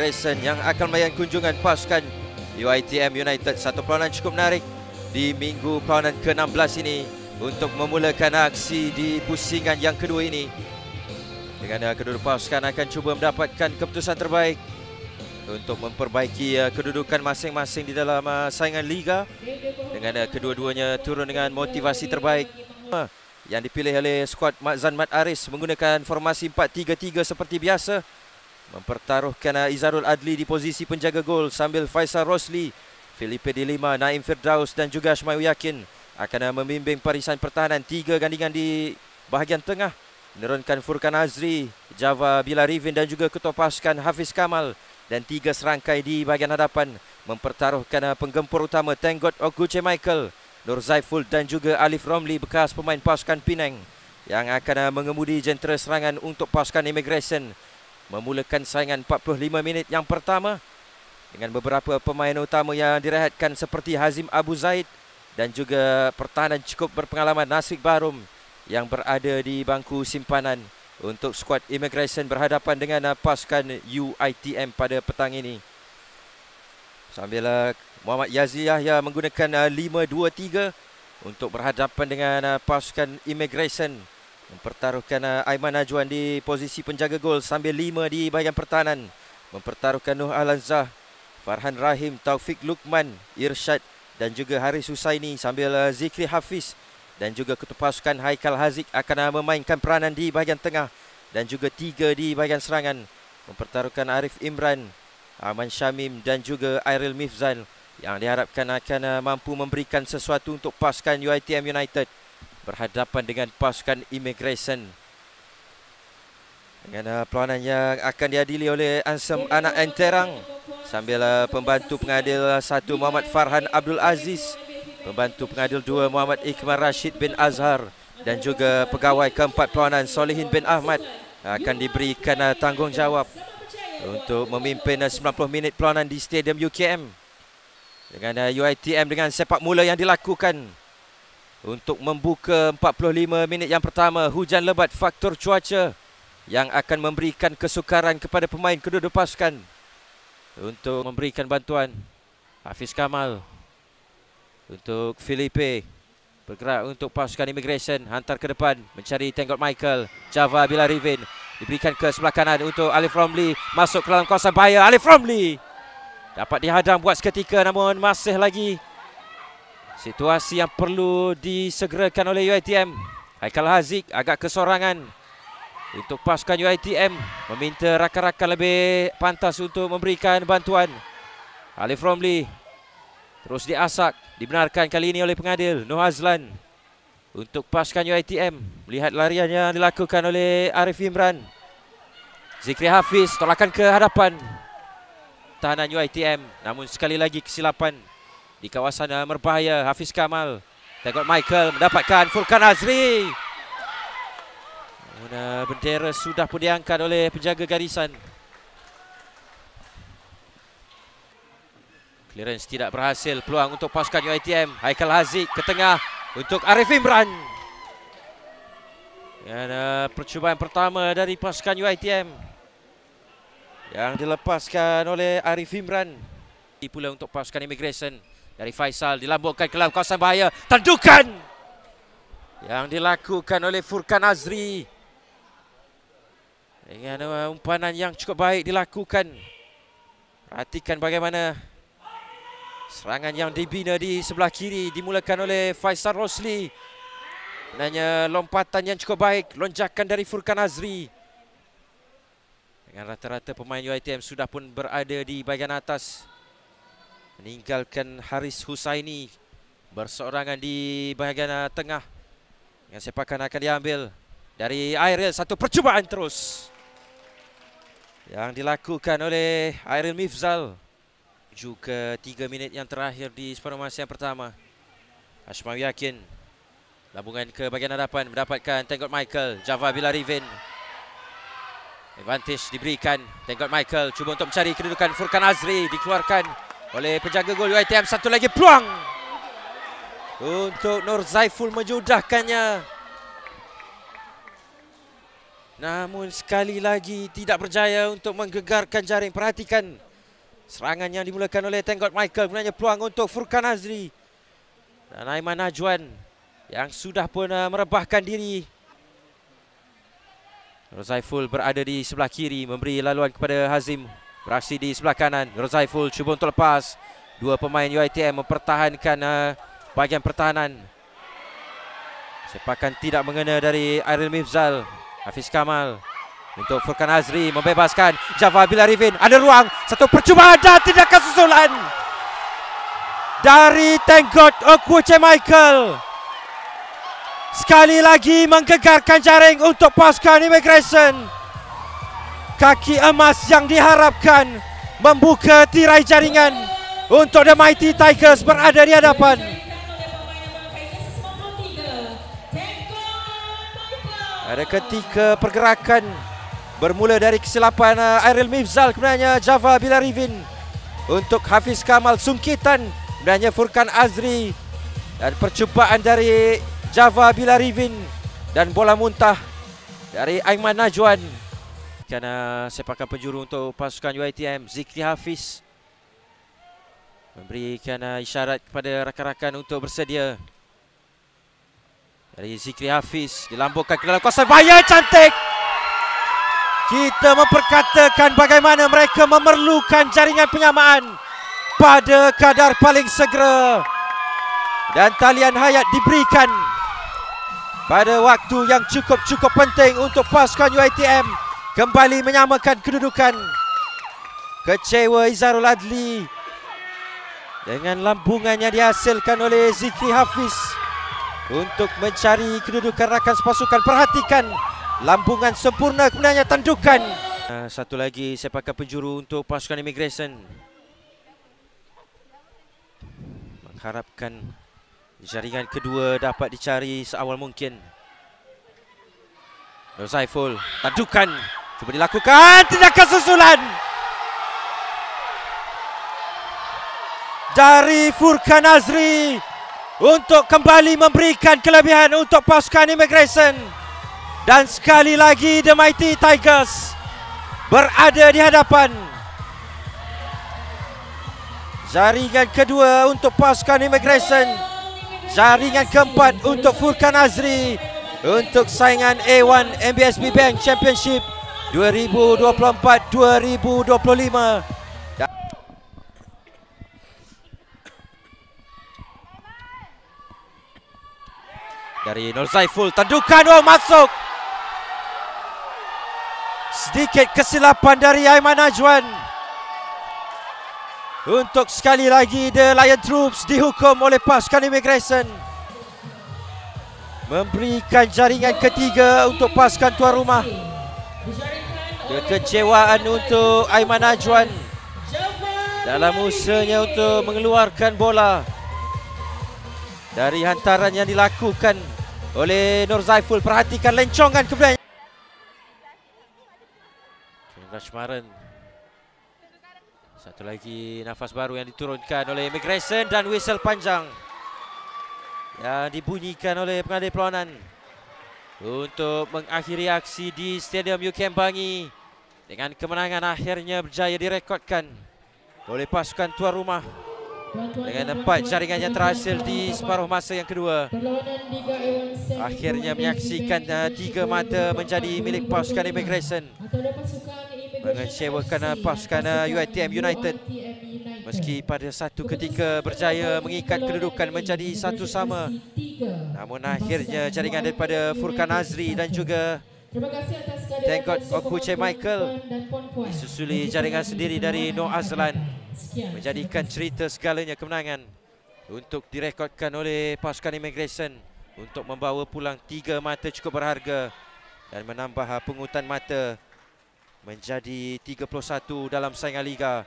Immigration yang akan melayan kunjungan pasukan UiTM United. Satu perlawanan cukup menarik di minggu perlawanan ke-16 ini untuk memulakan aksi di pusingan yang kedua ini. Dengan kedua pasukan akan cuba mendapatkan keputusan terbaik untuk memperbaiki kedudukan masing-masing di dalam saingan liga. Dengan kedua-duanya turun dengan motivasi terbaik. Yang dipilih oleh skuad Zan Mat Aris menggunakan formasi 4-3-3 seperti biasa. Mempertaruhkan Izarul Adli di posisi penjaga gol sambil Faisal Rosli, Felipe di 5, Naim Firdaus dan juga Ashmawi Yakin akan membimbing barisan pertahanan. 3 gandingan di bahagian tengah menurunkan Furkan Azri, Java Bilarivin dan juga ketua pasukan Hafiz Kamal, dan 3 serangkai di bahagian hadapan mempertaruhkan penggempur utama Tenggot Oguche Michael, Nur Zaiful dan juga Alif Romli bekas pemain pasukan Penang yang akan mengemudi jentera serangan untuk pasukan Immigration. Memulakan saingan 45 minit yang pertama dengan beberapa pemain utama yang direhatkan seperti Hazim Abu Zaid dan juga pertahanan cukup berpengalaman Nasrik Barum yang berada di bangku simpanan untuk skuad Immigration berhadapan dengan pasukan UiTM pada petang ini. Sambil Muhammad Yazid Yahya menggunakan 5-2-3 untuk berhadapan dengan pasukan Immigration. Mempertaruhkan Aiman Najwan di posisi penjaga gol sambil 5 di bahagian pertahanan. Mempertaruhkan Nuh Al-Anzah, Farhan Rahim, Taufik Lukman, Irsyad dan juga Haris Husaini sambil Zikri Hafiz dan juga ketua pasukan Haikal Haziq akan memainkan peranan di bahagian tengah dan juga 3 di bahagian serangan. Mempertaruhkan Arif Imran, Aman Syamim dan juga Airil Mifzal yang diharapkan akan mampu memberikan sesuatu untuk pasukan UiTM United berhadapan dengan pasukan Immigration. Dengan perlawanan yang akan dihadiri oleh Ansem Anak Enterang sambil pembantu pengadil 1 Muhammad Farhan Abdul Aziz, pembantu pengadil 2 Muhammad Iqmar Rashid bin Azhar dan juga pegawai keempat perlawanan Solihin bin Ahmad akan diberikan tanggungjawab untuk memimpin 90 minit perlawanan di Stadium UKM. Dengan UiTM dengan sepak mula yang dilakukan untuk membuka 45 minit yang pertama, hujan lebat faktor cuaca yang akan memberikan kesukaran kepada pemain kedua-dua pasukan. Untuk memberikan bantuan, Hafiz Kamal untuk Felipe bergerak untuk pasukan Immigration, hantar ke depan mencari Tenggot Michael, Java Bilarivin diberikan ke sebelah kanan untuk Alif Romli, masuk ke dalam kawasan bahaya. Alif Romli dapat dihadang buat seketika namun masih lagi situasi yang perlu disegerakan oleh UiTM. Haikal Haziq agak kesorangan untuk pasukan UiTM, meminta rakan-rakan lebih pantas untuk memberikan bantuan. Alif Romli terus diasak, dibenarkan kali ini oleh pengadil Noh Azlan untuk pasukan UiTM. Melihat larian yang dilakukan oleh Arif Imran, Zikri Hafiz tolakan ke hadapan tahanan UiTM, namun sekali lagi kesilapan di kawasan berbahaya. Hafiz Kamal, Tengok Michael mendapatkan Furkan Azri. Bendera sudah pun diangkat oleh penjaga garisan. Clearance tidak berhasil, peluang untuk pasukan UiTM. Haikal Haziq ke tengah untuk Arif Imran. Dan percubaan pertama dari pasukan UiTM yang dilepaskan oleh Arif Imran. Pula untuk pasukan Immigration dari Faisal, dilambungkan ke dalam kawasan bahaya. Tandukan yang dilakukan oleh Furkan Azri dengan umpanan yang cukup baik dilakukan. Perhatikan bagaimana serangan yang dibina di sebelah kiri dimulakan oleh Faisal Rosli. Sebenarnya lompatan yang cukup baik, lonjakan dari Furkan Azri. Dengan rata-rata pemain UiTM sudah pun berada di bahagian atas, meninggalkan Haris Husaini berseorangan di bahagian tengah. Yang sepakan akan diambil dari Airil. Satu percubaan terus yang dilakukan oleh Airil Mifzal. Juga 3 minit yang terakhir di separuh masa yang pertama. Ashmawi Yakin lambungan ke bahagian hadapan, mendapatkan Tenggot Michael, Java Bilarivin. Advantage diberikan, Tenggot Michael cuba untuk mencari kedudukan Furkan Azri, dikeluarkan oleh penjaga gol UiTM. Satu lagi peluang untuk Nur Zaiful menjudahkannya. Namun sekali lagi tidak berjaya untuk menggegarkan jaring. Perhatikan serangan yang dimulakan oleh Thank God Michael. Sebenarnya peluang untuk Furkan Azri dan Aiman Najwan yang sudah pun merebahkan diri. Rozaiful berada di sebelah kiri, memberi laluan kepada Hazim. Beraksi di sebelah kanan. Rozaiful cuba untuk lepas. Dua pemain UiTM mempertahankan bahagian pertahanan. Sepakan tidak mengena dari Airil Mifzal. Hafiz Kamal untuk Furkan Azri membebaskan Java Bilarivin. Ada ruang, satu percubaan dan tindakan susulan dari Thank God Okuche Michael. Sekali lagi menggegarkan jaring untuk pasukan Immigration. Kaki emas yang diharapkan membuka tirai jaringan untuk The Mighty Tigers berada di hadapan. Ada ketika pergerakan bermula dari kesilapan Airil Mifzal, kemudiannya Java Bilarivin untuk Hafiz Kamal, sungkitan kemudiannya Furkan Azri dan percubaan dari Java Bilarivin dan bola muntah dari Aiman Najwan. Kerana sepakan penjuru untuk pasukan UiTM, Zikri Hafiz memberikan isyarat kepada rakan-rakan untuk bersedia. Dari Zikri Hafiz dilambungkan ke dalam kawasan bahaya, cantik. Kita memperkatakan bagaimana mereka memerlukan jaringan penyamaan pada kadar paling segera. Dan talian hayat diberikan pada waktu yang cukup penting untuk pasukan UiTM kembali menyamakan kedudukan. Kecewa Izharul Adli dengan lambungan yang dihasilkan oleh Zikri Hafiz untuk mencari kedudukan rakan sepasukan. Perhatikan lambungan sempurna, kemudiannya tandukan. Satu lagi sepakan penjuru untuk pasukan Immigration. Mengharapkan jaringan kedua dapat dicari seawal mungkin. Rozaiful, tandukan cuba dilakukan, tindakan susulan dari Furkan Azri untuk kembali memberikan kelebihan untuk pasukan Immigration. Dan sekali lagi The Mighty Tigers berada di hadapan. Jaringan kedua untuk pasukan Immigration, jaringan keempat untuk Furkan Azri untuk saingan A1 MBSB Bank Championship 2024-2025. Dari Rozaiful, tandukan, oh masuk. Sedikit kesilapan dari Aiman Najwan. Untuk sekali lagi The Lion Troops dihukum oleh pasukan Immigration. Memberikan jaringan ketiga untuk pasukan tuan rumah. Kekecewaan untuk Aiman Najwan dalam usahanya untuk mengeluarkan bola dari hantaran yang dilakukan oleh Rozaiful. Perhatikan lencongan kemudian. Rashmaran. Satu lagi nafas baru yang diturunkan oleh Immigration dan whistle panjang yang dibunyikan oleh pengadil perlawanan untuk mengakhiri aksi di Stadium UKM Bangi dengan kemenangan akhirnya berjaya direkodkan oleh pasukan tuan rumah dengan 4 jaringan yang terhasil di separuh masa yang kedua. Akhirnya menyaksikan 3 mata menjadi milik pasukan Immigration, mengecewakan pasukan UiTM United. Meski pada satu ketika berjaya mengikat kedudukan menjadi satu sama, namun akhirnya jaringan daripada Furkan Azri dan juga Thank God Okuche Michael disusuli jaringan sendiri dari Noor Azlan menjadikan cerita segalanya kemenangan untuk direkodkan oleh pasukan Immigration untuk membawa pulang 3 mata cukup berharga dan menambah pungutan mata menjadi 31 dalam saingan liga.